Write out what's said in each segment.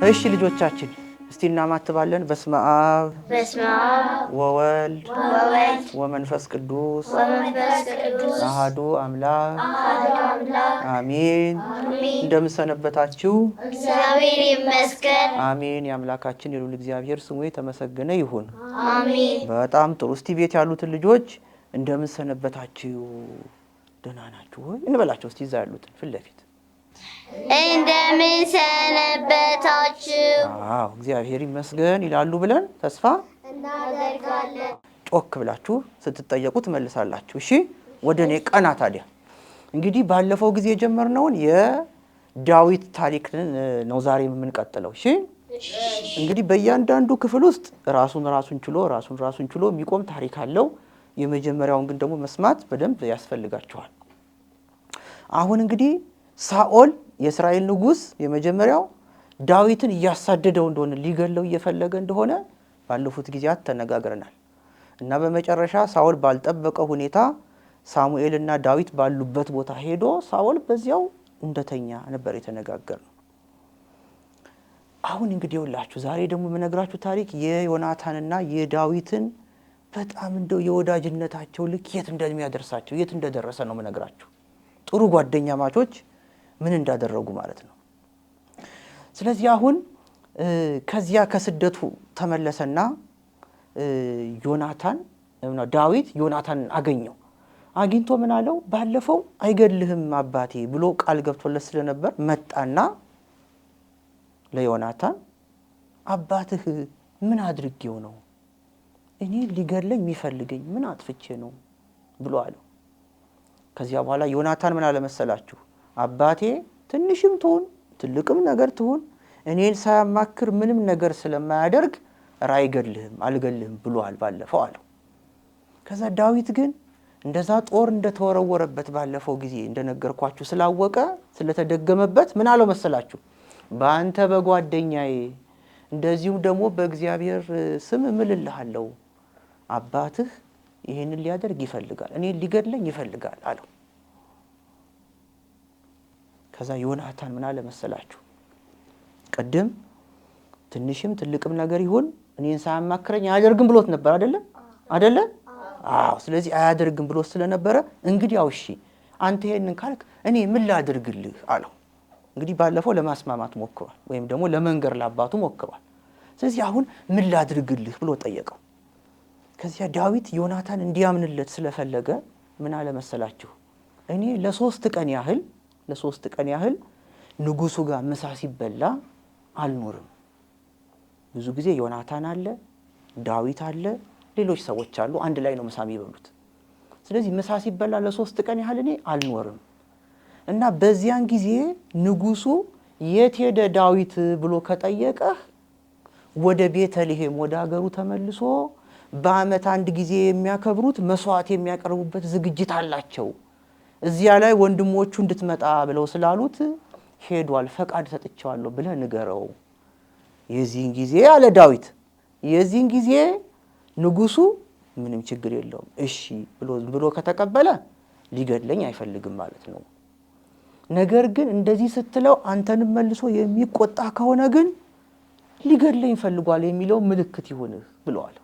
እሺ ልጆቻችን እስቲ እናማትባለን። በስመ አብ ወወልድ ወመንፈስ ቅዱስ አሐዱ አምላክ አሜን። እንደምሰነበታችሁ? እግዚአብሔር ይመስገን። አሜን። የአምላካችን የልዑል እግዚአብሔር ስሙ የተመሰገነ ይሁን። አሜን። በጣም ጥሩ። እስቲ ቤት ያሉትን ልጆች እንደምሰነበታችሁ? ደህና ናችሁ ወይ እንበላቸው እስቲ። እዛ ያሉትን ፊት ለፊት እንደምን ሰነበታችሁ? አዎ እግዚአብሔር ይመስገን ይላሉ ብለን ተስፋ እናደርጋለን። ጮክ ብላችሁ ስትጠየቁ ትመልሳላችሁ። እሺ ወደ እኔ ቀና። ታዲያ እንግዲህ ባለፈው ጊዜ የጀመርነውን የዳዊት ታሪክ ነው ዛሬ የምንቀጥለው። እሺ እንግዲህ በእያንዳንዱ ክፍል ውስጥ ራሱን ችሎ የሚቆም ታሪክ አለው። የመጀመሪያውን ግን ደግሞ መስማት በደንብ ያስፈልጋችኋል። አሁን እንግዲህ ሳኦል የእስራኤል ንጉሥ የመጀመሪያው ዳዊትን እያሳደደው እንደሆነ ሊገለው እየፈለገ እንደሆነ ባለፉት ጊዜያት ተነጋግረናል እና በመጨረሻ ሳኦል ባልጠበቀው ሁኔታ ሳሙኤልና ዳዊት ባሉበት ቦታ ሄዶ ሳኦል በዚያው እንደተኛ ነበር የተነጋገርነው። አሁን እንግዲህ ይኸውላችሁ ዛሬ ደግሞ የምነግራችሁ ታሪክ የዮናታንና የዳዊትን በጣም እንደው የወዳጅነታቸው ልክ የት እንደሚያደርሳቸው የት እንደደረሰ ነው የምነግራችሁ። ጥሩ ጓደኛ ማቾች ምን እንዳደረጉ ማለት ነው። ስለዚህ አሁን ከዚያ ከስደቱ ተመለሰና ዳዊት ዮናታንን አገኘው። አግኝቶ ምን አለው? ባለፈው አይገድልህም አባቴ ብሎ ቃል ገብቶለት ስለነበር መጣና ለዮናታን አባትህ ምን አድርጌው ነው እኔ ሊገድለኝ የሚፈልገኝ ምን አጥፍቼ ነው ብሎ አለው። ከዚያ በኋላ ዮናታን ምን አለ መሰላችሁ? አባቴ ትንሽም ትሁን ትልቅም ነገር ትሁን እኔን ሳያማክር ምንም ነገር ስለማያደርግ አይገድልህም አልገልህም ብሏል ባለፈው አለው። ከዛ ዳዊት ግን እንደዛ ጦር እንደተወረወረበት ባለፈው ጊዜ እንደነገርኳችሁ ስላወቀ ስለተደገመበት ምን አለው መሰላችሁ? በአንተ በጓደኛዬ እንደዚሁም ደግሞ በእግዚአብሔር ስም እምልልሃለሁ አባትህ ይሄንን ሊያደርግ ይፈልጋል፣ እኔን ሊገድለኝ ይፈልጋል አለው። ከዛ ዮናታን ምን አለ መሰላችሁ? ቀደም ትንሽም ትልቅም ነገር ይሁን እኔን ሳያማክረኝ አያደርግም ብሎት ነበር አይደለ? አዎ። ስለዚህ አያደርግም ብሎት ስለነበረ እንግዲያው እሺ አንተ ይሄንን ካልክ እኔ ምን ላድርግልህ አለው። እንግዲህ ባለፈው ለማስማማት ሞክሯል፣ ወይም ደግሞ ለመንገር ለአባቱ ሞክሯል። ስለዚህ አሁን ምን ላድርግልህ ብሎ ጠየቀው። ከዚያ ዳዊት ዮናታን እንዲያምንለት ስለፈለገ ምን አለ መሰላችሁ? እኔ ለሶስት ቀን ያህል ንጉሱ ጋር ምሳ ሲበላ አልኖርም። ብዙ ጊዜ ዮናታን አለ፣ ዳዊት አለ፣ ሌሎች ሰዎች አሉ፣ አንድ ላይ ነው ምሳ የሚበሉት። ስለዚህ ምሳ ሲበላ ለሶስት ቀን ያህል እኔ አልኖርም እና በዚያን ጊዜ ንጉሱ የት ሄደ ዳዊት ብሎ ከጠየቀህ ወደ ቤተልሔም ወደ ሀገሩ ተመልሶ በዓመት አንድ ጊዜ የሚያከብሩት መስዋዕት የሚያቀርቡበት ዝግጅት አላቸው፣ እዚያ ላይ ወንድሞቹ እንድትመጣ ብለው ስላሉት ሄዷል፣ ፈቃድ ሰጥቼዋለሁ ብለህ ንገረው። የዚህን ጊዜ አለ ዳዊት፣ የዚህን ጊዜ ንጉሱ ምንም ችግር የለውም እሺ ብሎ ከተቀበለ ሊገድለኝ አይፈልግም ማለት ነው። ነገር ግን እንደዚህ ስትለው አንተንም መልሶ የሚቆጣ ከሆነ ግን ሊገድለኝ ፈልጓል የሚለው ምልክት ይሁንህ ብለዋል።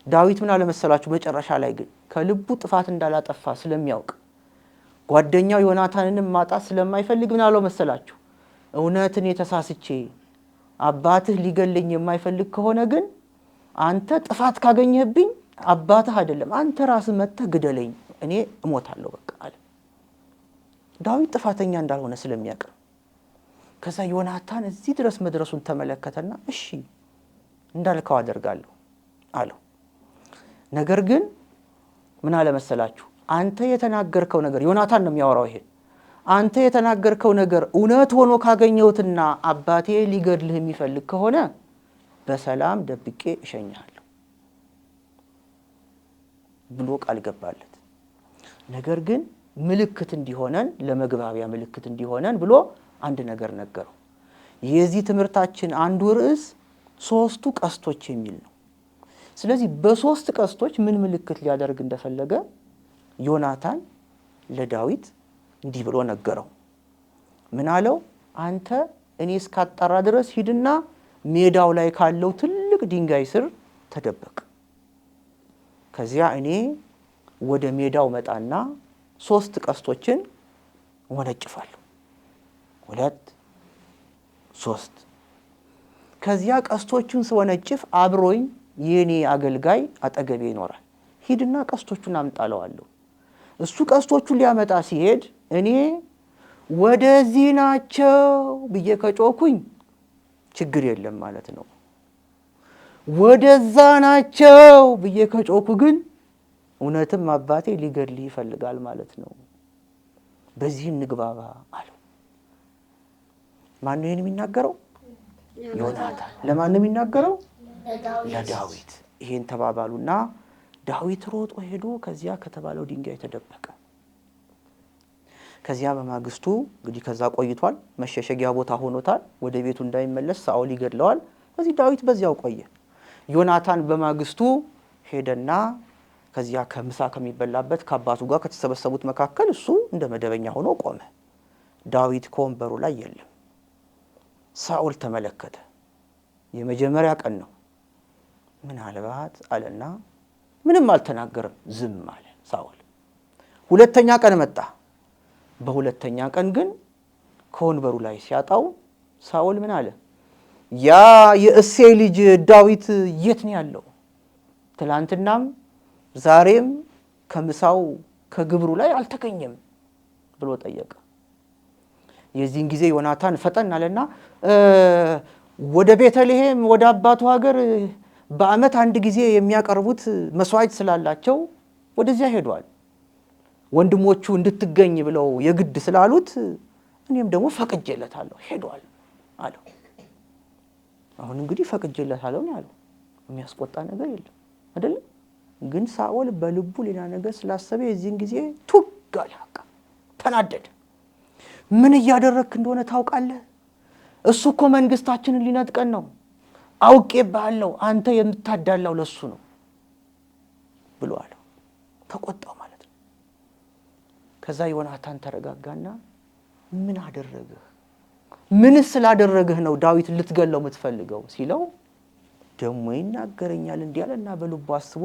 ዳዊት ምን አለ መሰላችሁ? መጨረሻ ላይ ግን ከልቡ ጥፋት እንዳላጠፋ ስለሚያውቅ ጓደኛው ዮናታንንም ማጣት ስለማይፈልግ ምን አለው መሰላችሁ? እውነትን የተሳስቼ አባትህ ሊገድለኝ የማይፈልግ ከሆነ ግን አንተ ጥፋት ካገኘህብኝ አባትህ አይደለም አንተ ራስህ መጥተህ ግደለኝ፣ እኔ እሞታለሁ በቃ አለ። ዳዊት ጥፋተኛ እንዳልሆነ ስለሚያውቅ። ከዛ ዮናታን እዚህ ድረስ መድረሱን ተመለከተና እሺ እንዳልከው አደርጋለሁ አለው። ነገር ግን ምን አለ መሰላችሁ? አንተ የተናገርከው ነገር ዮናታን ነው የሚያወራው። ይሄ አንተ የተናገርከው ነገር እውነት ሆኖ ካገኘሁትና አባቴ ሊገድልህ የሚፈልግ ከሆነ በሰላም ደብቄ እሸኛለሁ ብሎ ቃል ገባለት። ነገር ግን ምልክት እንዲሆነን ለመግባቢያ ምልክት እንዲሆነን ብሎ አንድ ነገር ነገረው። የዚህ ትምህርታችን አንዱ ርዕስ ሶስቱ ቀስቶች የሚል ነው። ስለዚህ በሶስት ቀስቶች ምን ምልክት ሊያደርግ እንደፈለገ ዮናታን ለዳዊት እንዲህ ብሎ ነገረው። ምን አለው? አንተ እኔ እስካጣራ ድረስ ሂድና ሜዳው ላይ ካለው ትልቅ ድንጋይ ስር ተደበቅ። ከዚያ እኔ ወደ ሜዳው መጣና 3 ቀስቶችን ወነጭፋለሁ። 2 3 ከዚያ ቀስቶቹን ስወነጭፍ አብሮኝ የኔ አገልጋይ አጠገቤ ይኖራል። ሂድና ቀስቶቹን አምጣለዋለሁ። እሱ ቀስቶቹን ሊያመጣ ሲሄድ እኔ ወደዚህ ናቸው ብዬ ከጮኩኝ ችግር የለም ማለት ነው። ወደዛ ናቸው ብዬ ከጮኩ ግን እውነትም አባቴ ሊገድልህ ይፈልጋል ማለት ነው። በዚህ እንግባባ አለው። ማን ነው የሚናገረው? ዮናታን። ለማን ነው የሚናገረው? ለዳዊት። ይሄን ተባባሉና ዳዊት ሮጦ ሄዶ ከዚያ ከተባለው ድንጋይ ተደበቀ። ከዚያ በማግስቱ እንግዲህ ከዛ ቆይቷል። መሸሸጊያ ቦታ ሆኖታል። ወደ ቤቱ እንዳይመለስ ሳኦል ይገድለዋል። ስለዚህ ዳዊት በዚያው ቆየ። ዮናታን በማግስቱ ሄደና ከዚያ ከምሳ ከሚበላበት ከአባቱ ጋር ከተሰበሰቡት መካከል እሱ እንደ መደበኛ ሆኖ ቆመ። ዳዊት ከወንበሩ ላይ የለም። ሳኦል ተመለከተ። የመጀመሪያ ቀን ነው። ምናልባት አለና ምንም አልተናገረም፣ ዝም አለ ሳኦል። ሁለተኛ ቀን መጣ። በሁለተኛ ቀን ግን ከወንበሩ ላይ ሲያጣው ሳኦል ምን አለ? ያ የእሴይ ልጅ ዳዊት የት ነው ያለው? ትላንትናም ዛሬም ከምሳው ከግብሩ ላይ አልተገኘም ብሎ ጠየቀ። የዚህን ጊዜ ዮናታን ፈጠን አለና ወደ ቤተልሔም ወደ አባቱ ሀገር በዓመት አንድ ጊዜ የሚያቀርቡት መስዋዕት ስላላቸው ወደዚያ ሄዷል። ወንድሞቹ እንድትገኝ ብለው የግድ ስላሉት እኔም ደግሞ ፈቅጄለታለሁ ሄዷል አለው። አሁን እንግዲህ ፈቅጄለታለሁ ነው ያለው። የሚያስቆጣ ነገር የለም አይደል? ግን ሳኦል በልቡ ሌላ ነገር ስላሰበ የዚህን ጊዜ ቱግ አለ። በቃ ተናደደ። ምን እያደረግክ እንደሆነ ታውቃለህ? እሱ እኮ መንግስታችንን ሊነጥቀን ነው። አውቄብሃለሁ፣ አንተ የምታዳላው ለሱ ነው ብሎ አለው። ተቆጣው ማለት ነው። ከዛ ዮናታን ተረጋጋና ምን አደረግህ? ምንስ ስላደረግህ ነው ዳዊት ልትገለው የምትፈልገው ሲለው ደሞ ይናገረኛል እንዲህ አለና በልቡ አስቦ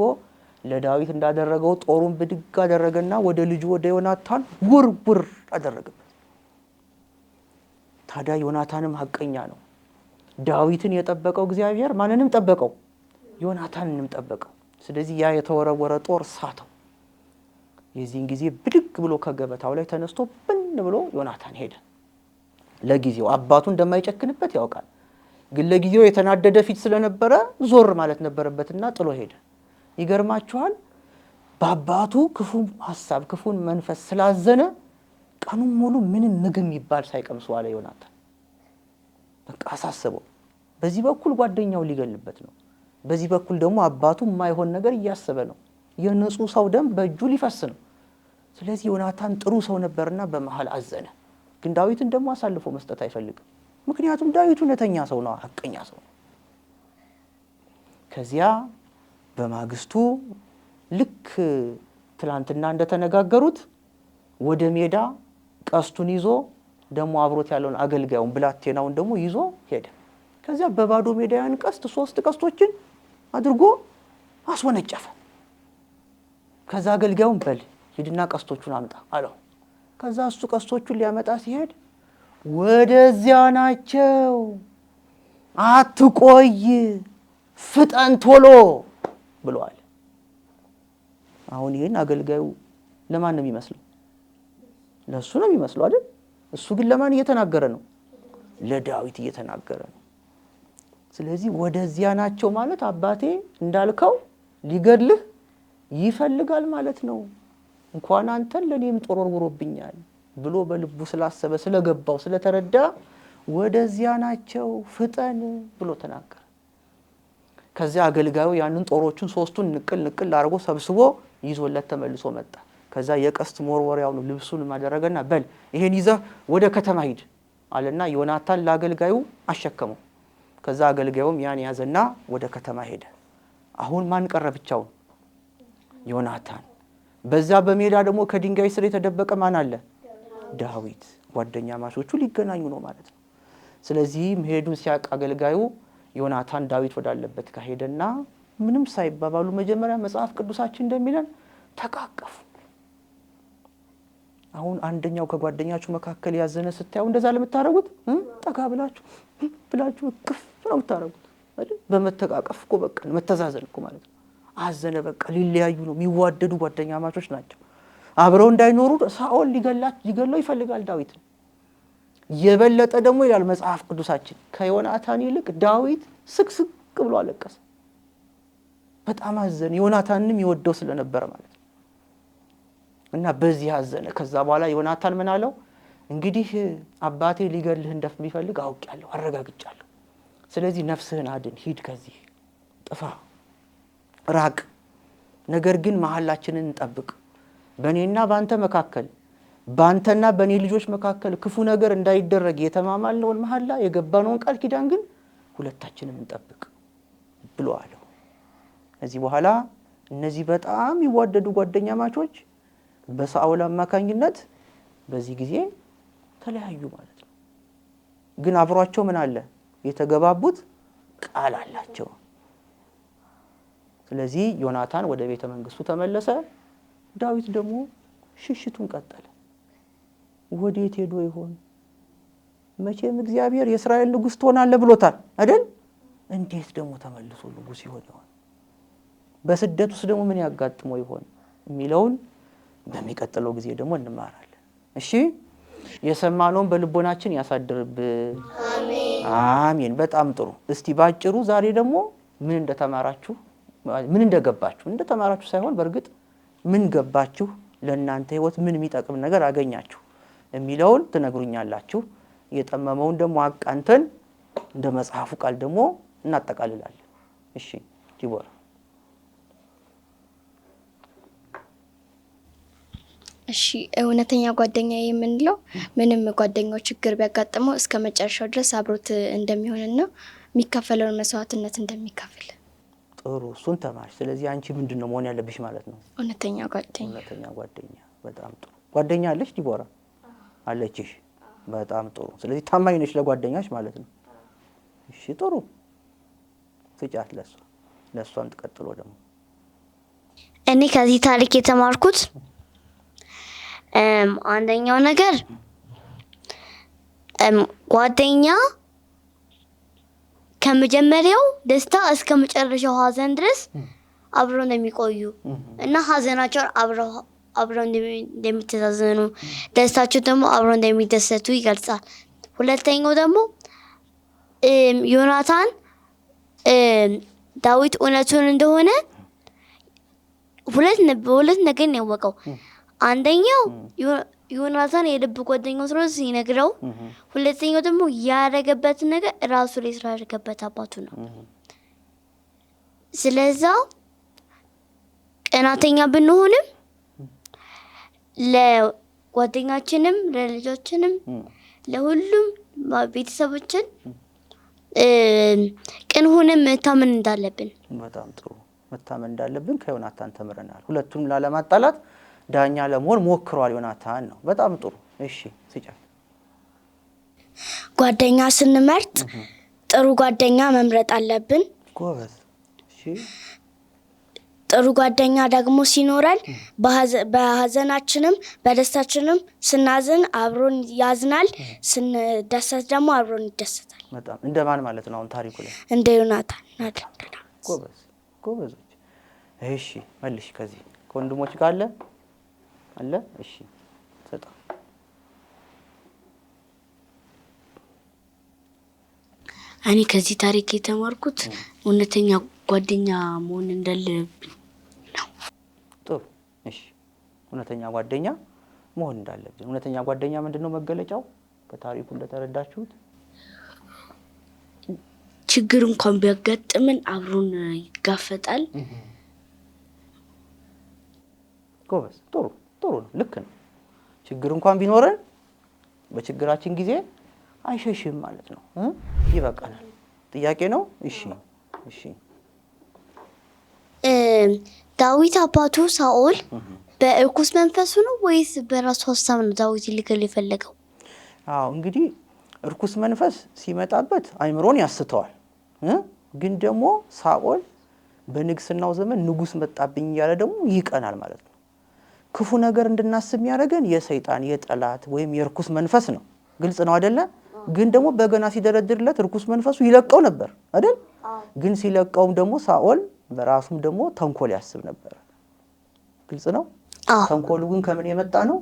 ለዳዊት እንዳደረገው ጦሩን ብድግ አደረገና ወደ ልጁ ወደ ዮናታን ውርውር አደረገበት። ታዲያ ዮናታንም ሐቀኛ ነው። ዳዊትን የጠበቀው እግዚአብሔር ማንንም ጠበቀው? ዮናታንንም ጠበቀው። ስለዚህ ያ የተወረወረ ጦር ሳተው። የዚህን ጊዜ ብድግ ብሎ ከገበታው ላይ ተነስቶ ብን ብሎ ዮናታን ሄደ። ለጊዜው አባቱ እንደማይጨክንበት ያውቃል። ግን ለጊዜው የተናደደ ፊት ስለነበረ ዞር ማለት ነበረበትና ጥሎ ሄደ። ይገርማችኋል፣ በአባቱ ክፉ ሐሳብ ክፉን መንፈስ ስላዘነ ቀኑን ሙሉ ምንም ምግብ የሚባል ሳይቀምስ ዋለ ዮናታን። በቃ አሳሰበው። በዚህ በኩል ጓደኛው ሊገልበት ነው፣ በዚህ በኩል ደግሞ አባቱ የማይሆን ነገር እያሰበ ነው። የንጹህ ሰው ደም በእጁ ሊፈስ ነው። ስለዚህ ዮናታን ጥሩ ሰው ነበርና በመሃል አዘነ። ግን ዳዊትን ደግሞ አሳልፎ መስጠት አይፈልግም። ምክንያቱም ዳዊት እውነተኛ ሰው ነው፣ ሐቀኛ ሰው ነው። ከዚያ በማግስቱ ልክ ትላንትና እንደተነጋገሩት ወደ ሜዳ ቀስቱን ይዞ ደግሞ አብሮት ያለውን አገልጋዩን ብላቴናውን ደግሞ ይዞ ሄደ። ከዚያ በባዶ ሜዳ ያን ቀስት 3 ቀስቶችን አድርጎ አስወነጨፈ። ከዛ አገልጋዩን በል ሂድና ቀስቶቹን አምጣ አለው። ከዛ እሱ ቀስቶቹን ሊያመጣ ሲሄድ ወደዚያ ናቸው፣ አትቆይ፣ ፍጠን ቶሎ ብለዋል። አሁን ይሄን አገልጋዩ ለማን ነው የሚመስለው? ለሱ ነው የሚመስለው አይደል? እሱ ግን ለማን እየተናገረ ነው? ለዳዊት እየተናገረ ነው። ስለዚህ ወደዚያ ናቸው ማለት አባቴ እንዳልከው ሊገድልህ ይፈልጋል ማለት ነው። እንኳን አንተን ለኔም ጦር ወርውሮብኛል ብሎ በልቡ ስላሰበ ስለገባው ስለተረዳ ወደዚያ ናቸው ፍጠን ብሎ ተናገረ። ከዚያ አገልጋዩ ያንን ጦሮቹን 3ቱን ንቅል አድርጎ ሰብስቦ ይዞለት ተመልሶ መጣ። ከዛ የቀስት መወርወሪያውን ልብሱን ማደረገና በል ይሄን ይዘህ ወደ ከተማ ሂድ አለና ዮናታን ለአገልጋዩ አሸከመው። ከዛ አገልጋዩም ያን ያዘና ወደ ከተማ ሄደ። አሁን ማን ቀረ ብቻውን? ዮናታን። በዛ በሜዳ ደግሞ ከድንጋይ ስር የተደበቀ ማን አለ? ዳዊት። ጓደኛ ማቾቹ ሊገናኙ ነው ማለት ነው። ስለዚህ መሄዱን ሲያቅ አገልጋዩ ዮናታን ዳዊት ወዳለበት ከሄደና ምንም ሳይባባሉ መጀመሪያ መጽሐፍ ቅዱሳችን እንደሚለን ተቃቀፉ። አሁን አንደኛው ከጓደኛችሁ መካከል ያዘነ ስታዩ እንደዛ ለምታረጉት ጠጋ ብላችሁ ክፍ ነው የምታረጉት አይደል? በመተቃቀፍ እኮ በቃ መተዛዘን እኮ ማለት ነው። አዘነ በቃ ሊለያዩ ነው። የሚዋደዱ ጓደኛ ማቾች ናቸው። አብረው እንዳይኖሩ ሳኦል ሊገለው ይፈልጋል ዳዊት። የበለጠ ደግሞ ይላል መጽሐፍ ቅዱሳችን ከዮናታን ይልቅ ዳዊት ስቅስቅ ብሎ አለቀሰ። በጣም አዘነ። ዮናታንንም ይወደው ስለነበረ ማለት ነው። እና በዚህ አዘነ። ከዛ በኋላ ዮናታን ምን አለው? እንግዲህ አባቴ ሊገልህ እንደሚፈልግ አውቄያለሁ፣ አረጋግጫለሁ። ስለዚህ ነፍስህን አድን፣ ሂድ፣ ከዚህ ጥፋ፣ ራቅ። ነገር ግን መሐላችንን እንጠብቅ። በእኔና በአንተ መካከል በአንተና በእኔ ልጆች መካከል ክፉ ነገር እንዳይደረግ የተማማልነውን መሐላ የገባነውን ቃል ኪዳን ግን ሁለታችንም እንጠብቅ ብሎ አለው። ከዚህ በኋላ እነዚህ በጣም ይዋደዱ ጓደኛ ማቾች በሳኦል አማካኝነት በዚህ ጊዜ ተለያዩ ማለት ነው። ግን አብሯቸው ምን አለ? የተገባቡት ቃል አላቸው። ስለዚህ ዮናታን ወደ ቤተ መንግስቱ ተመለሰ። ዳዊት ደግሞ ሽሽቱን ቀጠለ። ወዴት ሄዶ ይሆን? መቼም እግዚአብሔር የእስራኤል ንጉሥ ትሆናለህ ብሎታል አይደል? እንዴት ደግሞ ተመልሶ ንጉሥ ይሆን ይሆን? በስደት ውስጥ ደግሞ ምን ያጋጥመው ይሆን የሚለውን በሚቀጥለው ጊዜ ደግሞ እንማራለን። እሺ፣ የሰማነውን በልቦናችን ያሳድርብን። አሜን አሜን። በጣም ጥሩ። እስቲ ባጭሩ ዛሬ ደግሞ ምን እንደተማራችሁ፣ ምን እንደገባችሁ፣ እንደተማራችሁ ሳይሆን በእርግጥ ምን ገባችሁ፣ ለእናንተ ህይወት ምን የሚጠቅም ነገር አገኛችሁ የሚለውን ትነግሩኛላችሁ። የጠመመውን ደግሞ አቃንተን እንደ መጽሐፉ ቃል ደግሞ እናጠቃልላለን። እሺ ዲቦራ። እሺ፣ እውነተኛ ጓደኛ የምንለው ምንም ጓደኛው ችግር ቢያጋጥመው እስከ መጨረሻው ድረስ አብሮት እንደሚሆንና የሚከፈለውን መስዋዕትነት እንደሚከፍል። ጥሩ፣ እሱን ተማርሽ። ስለዚህ አንቺ ምንድነው መሆን ያለብሽ ማለት ነው? እውነተኛ ጓደኛ። እውነተኛ ጓደኛ። በጣም ጥሩ። ጓደኛ አለሽ ዲቦራ? አለችሽ? በጣም ጥሩ። ስለዚህ ታማኝ ነሽ ለጓደኛሽ ማለት ነው። እሺ፣ ጥሩ። ፍጫት ለሷም ተቀጥሎ ደግሞ እኔ ከዚህ ታሪክ የተማርኩት አንደኛው ነገር ጓደኛ ከመጀመሪያው ደስታ እስከ መጨረሻው ሀዘን ድረስ አብረው እንደሚቆዩ እና ሀዘናቸውን አብረው እንደሚተዛዘኑ ደስታቸው ደግሞ አብረው እንደሚደሰቱ ይገልጻል። ሁለተኛው ደግሞ ዮናታን ዳዊት እውነቱን እንደሆነ በሁለት ነገር ነው ያወቀው። አንደኛው ዮናታን የልብ ጓደኛው ስለሆነ ሲነግረው፣ ሁለተኛው ደግሞ ያደረገበት ነገር ራሱ ላይ ስላደረገበት አባቱ ነው። ስለዛ ቀናተኛ ብንሆንም ለጓደኛችንም ለልጆችንም ለሁሉም ቤተሰቦችን ቅን ሆነን መታመን እንዳለብን። በጣም ጥሩ። መታመን እንዳለብን ከዮናታን ተምረናል። ሁለቱንም ላለማጣላት ዳኛ ለመሆን ሞክሯል ዮናታን ነው። በጣም ጥሩ። እሺ ሲጫፍ ጓደኛ ስንመርጥ ጥሩ ጓደኛ መምረጥ አለብን። ጎበዝ። እሺ፣ ጥሩ ጓደኛ ደግሞ ሲኖረን በሀዘናችንም በደስታችንም ስናዝን አብሮን ያዝናል፣ ስንደሰት ደግሞ አብሮን ይደሰታል። በጣም እንደማን ማለት ነው? አሁን ታሪኩ ላይ እንደ ዮናታን ናደና። ጎበዝ፣ ጎበዞች። እሺ መልሽ። ከዚህ ከወንድሞች ጋር አለ? እሺ ሰጣ። እኔ ከዚህ ታሪክ የተማርኩት እውነተኛ ጓደኛ መሆን እንዳለብን ነው። ጥሩ። እሺ፣ እውነተኛ ጓደኛ መሆን እንዳለብን። እውነተኛ ጓደኛ ምንድነው መገለጫው? ከታሪኩ እንደተረዳችሁት ችግር እንኳን ቢያጋጥምን አብሮን ይጋፈጣል። ጎበዝ። ጥሩ ነው። ልክ ነው። ችግር እንኳን ቢኖረን በችግራችን ጊዜ አይሸሽም ማለት ነው። ይበቃናል። ጥያቄ ነው። እሺ። ዳዊት አባቱ ሳኦል በእርኩስ መንፈሱ ነው ወይስ በራሱ ሀሳብ ነው ዳዊት ሊገል የፈለገው? አዎ እንግዲህ እርኩስ መንፈስ ሲመጣበት አይምሮን ያስተዋል። ግን ደግሞ ሳኦል በንግስናው ዘመን ንጉስ መጣብኝ እያለ ደግሞ ይቀናል ማለት ነው። ክፉ ነገር እንድናስብ ያደረገን የሰይጣን የጠላት ወይም የርኩስ መንፈስ ነው። ግልጽ ነው አይደለ? ግን ደግሞ በገና ሲደረድርለት ርኩስ መንፈሱ ይለቀው ነበር አይደል? ግን ሲለቀውም ደግሞ ሳኦል በራሱም ደግሞ ተንኮል ያስብ ነበር። ግልጽ ነው። ተንኮሉ ግን ከምን የመጣ ነው?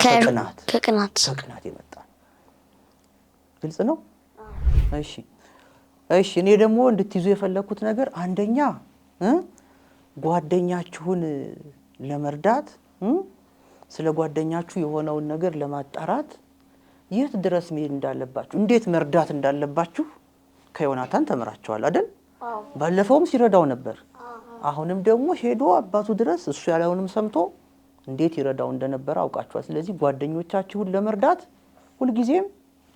ከቅናት የመጣ ነው። ግልጽ ነው። እሺ እኔ ደግሞ እንድትይዙ የፈለኩት ነገር አንደኛ ጓደኛችሁን ለመርዳት ስለ ጓደኛችሁ የሆነውን ነገር ለማጣራት የት ድረስ መሄድ እንዳለባችሁ እንዴት መርዳት እንዳለባችሁ ከዮናታን ተምራችኋል አይደል? ባለፈውም ሲረዳው ነበር። አሁንም ደግሞ ሄዶ አባቱ ድረስ እሱ ያለውንም ሰምቶ እንዴት ይረዳው እንደነበር አውቃችኋል። ስለዚህ ጓደኞቻችሁን ለመርዳት ሁልጊዜም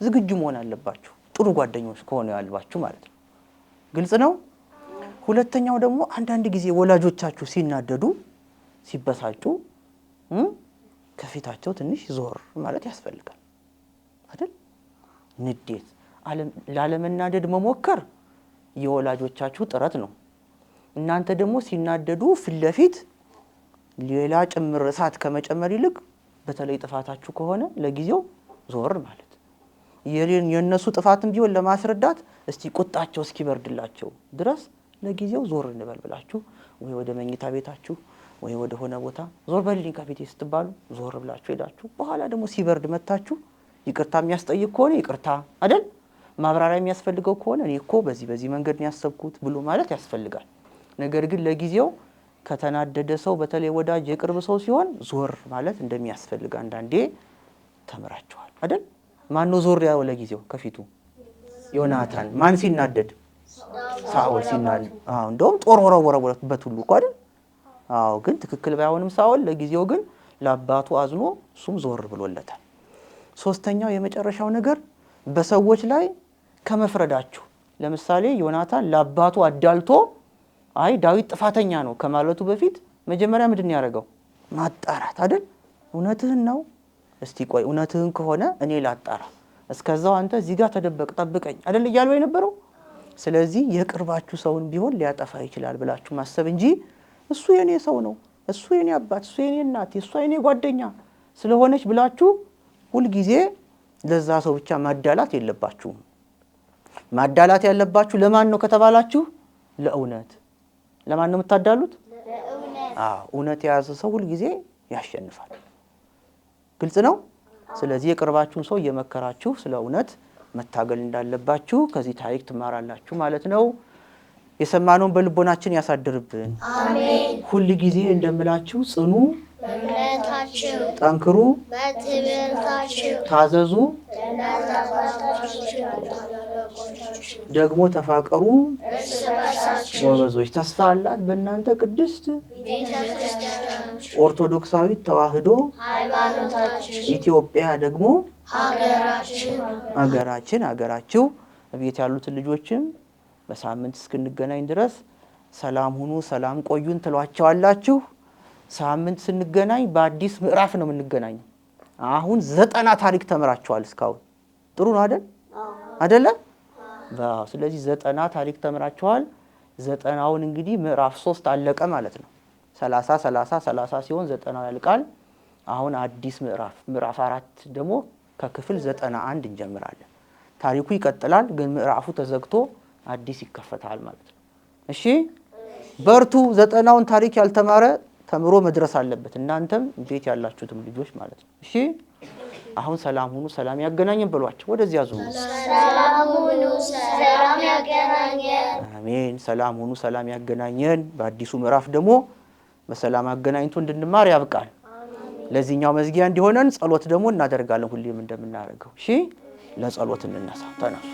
ዝግጁ መሆን አለባችሁ። ጥሩ ጓደኞች ከሆነ ያልባችሁ ማለት ነው። ግልጽ ነው። ሁለተኛው ደግሞ አንዳንድ ጊዜ ወላጆቻችሁ ሲናደዱ ሲበሳጩ ከፊታቸው ትንሽ ዞር ማለት ያስፈልጋል አይደል? ንዴት ላለመናደድ መሞከር የወላጆቻችሁ ጥረት ነው። እናንተ ደግሞ ሲናደዱ ፊት ለፊት ሌላ ጭምር እሳት ከመጨመር ይልቅ በተለይ ጥፋታችሁ ከሆነ ለጊዜው ዞር ማለት የነሱ ጥፋትም ቢሆን ለማስረዳት እስቲ ቁጣቸው እስኪበርድላቸው ድረስ ለጊዜው ዞር እንበል ብላችሁ ወይ ወደ መኝታ ቤታችሁ ወይ ወደ ሆነ ቦታ ዞር በልኝ ከቤቴ ስትባሉ ዞር ብላችሁ ሄዳችሁ በኋላ ደግሞ ሲበርድ መታችሁ ይቅርታ የሚያስጠይቅ ከሆነ ይቅርታ አይደል? ማብራሪያ የሚያስፈልገው ከሆነ እኔ እኮ በዚህ መንገድ ነው ያሰብኩት ብሎ ማለት ያስፈልጋል። ነገር ግን ለጊዜው ከተናደደ ሰው በተለይ ወዳጅ የቅርብ ሰው ሲሆን ዞር ማለት እንደሚያስፈልግ አንዳንዴ ተምራችኋል አይደል? ማን ነው ዞር ያለው ለጊዜው ከፊቱ? ዮናታን። ማን ሲናደድ? ሳኦል ሲናደድ። እንደውም ጦር ወረወረበት ሁሉ እኮ አይደል? ግን ትክክል ባይሆንም ሳኦል ለጊዜው ግን ለአባቱ አዝኖ እሱም ዞር ብሎለታል። ሶስተኛው የመጨረሻው ነገር በሰዎች ላይ ከመፍረዳችሁ። ለምሳሌ ዮናታን ለአባቱ አዳልቶ አይ ዳዊት ጥፋተኛ ነው ከማለቱ በፊት መጀመሪያ ምንድን ያደረገው? ማጣራት አይደል? እውነትህን ነው? እስቲ ቆይ እውነትህን ከሆነ እኔ ላጣራ፣ እስከዛው አንተ እዚህ ጋር ተደበቅ ጠብቀኝ አይደል እያለው የነበረው። ስለዚህ የቅርባችሁ ሰውን ቢሆን ሊያጠፋ ይችላል ብላችሁ ማሰብ እንጂ እሱ የኔ ሰው ነው፣ እሱ የኔ አባት፣ እሱ የኔ እናት፣ እሱ የኔ ጓደኛ ስለሆነች ብላችሁ ሁልጊዜ ለዛ ሰው ብቻ ማዳላት የለባችሁም። ማዳላት ያለባችሁ ለማን ነው ከተባላችሁ ለእውነት። ለማን ነው የምታዳሉት? ለእውነት። እውነት የያዘ ሰው ሁልጊዜ ያሸንፋል። ግልጽ ነው። ስለዚህ የቅርባችሁን ሰው እየመከራችሁ ስለ እውነት መታገል እንዳለባችሁ ከዚህ ታሪክ ትማራላችሁ ማለት ነው። የሰማነውን በልቦናችን ያሳድርብን። አሜን። ሁል ጊዜ እንደምላችሁ ጽኑ በእምነታችሁ፣ ጠንክሩ በትምህርታችሁ፣ ታዘዙ ደግሞ ተፋቀሩ ጎበዞች። ተስፋ አላት በእናንተ ቅድስት ኦርቶዶክሳዊት ተዋሕዶ ሃይማኖታችን ኢትዮጵያ ደግሞ ሀገራችሁ። ቤት ያሉትን ልጆችም በሳምንት እስክንገናኝ ድረስ ሰላም ሁኑ፣ ሰላም ቆዩን ትሏቸዋላችሁ። ሳምንት ስንገናኝ በአዲስ ምዕራፍ ነው የምንገናኘው። አሁን 90 ታሪክ ተምራችኋል እስካሁን። ጥሩ ነው አይደለ? ስለዚህ 90 ታሪክ ተምራችኋል። 90ውን እንግዲህ ምዕራፍ 3 አለቀ ማለት ነው። 30 ሲሆን 90 ያልቃል። አሁን አዲስ ምዕራፍ 4 ደግሞ ከክፍል 91 እንጀምራለን። ታሪኩ ይቀጥላል፣ ግን ምዕራፉ ተዘግቶ አዲስ ይከፈታል ማለት ነው። እሺ በርቱ። 90ውን ታሪክ ያልተማረ ተምሮ መድረስ አለበት። እናንተም ቤት ያላችሁትም ልጆች ማለት ነው። እሺ አሁን ሰላም ሁኑ፣ ሰላም ያገናኘን በሏቸው። ወደዚያ ዙሩ። ሰላም ሁኑ፣ ሰላም ያገናኘን። አሜን። ሰላም ሁኑ፣ ሰላም ያገናኘን። በአዲሱ ምዕራፍ ደግሞ በሰላም አገናኝቶ እንድንማር ያብቃል። ለዚህኛው መዝጊያ እንዲሆነን ጸሎት ደግሞ እናደርጋለን ሁሌም እንደምናደርገው። እሺ ለጸሎት እንነሳ። ተነሱ።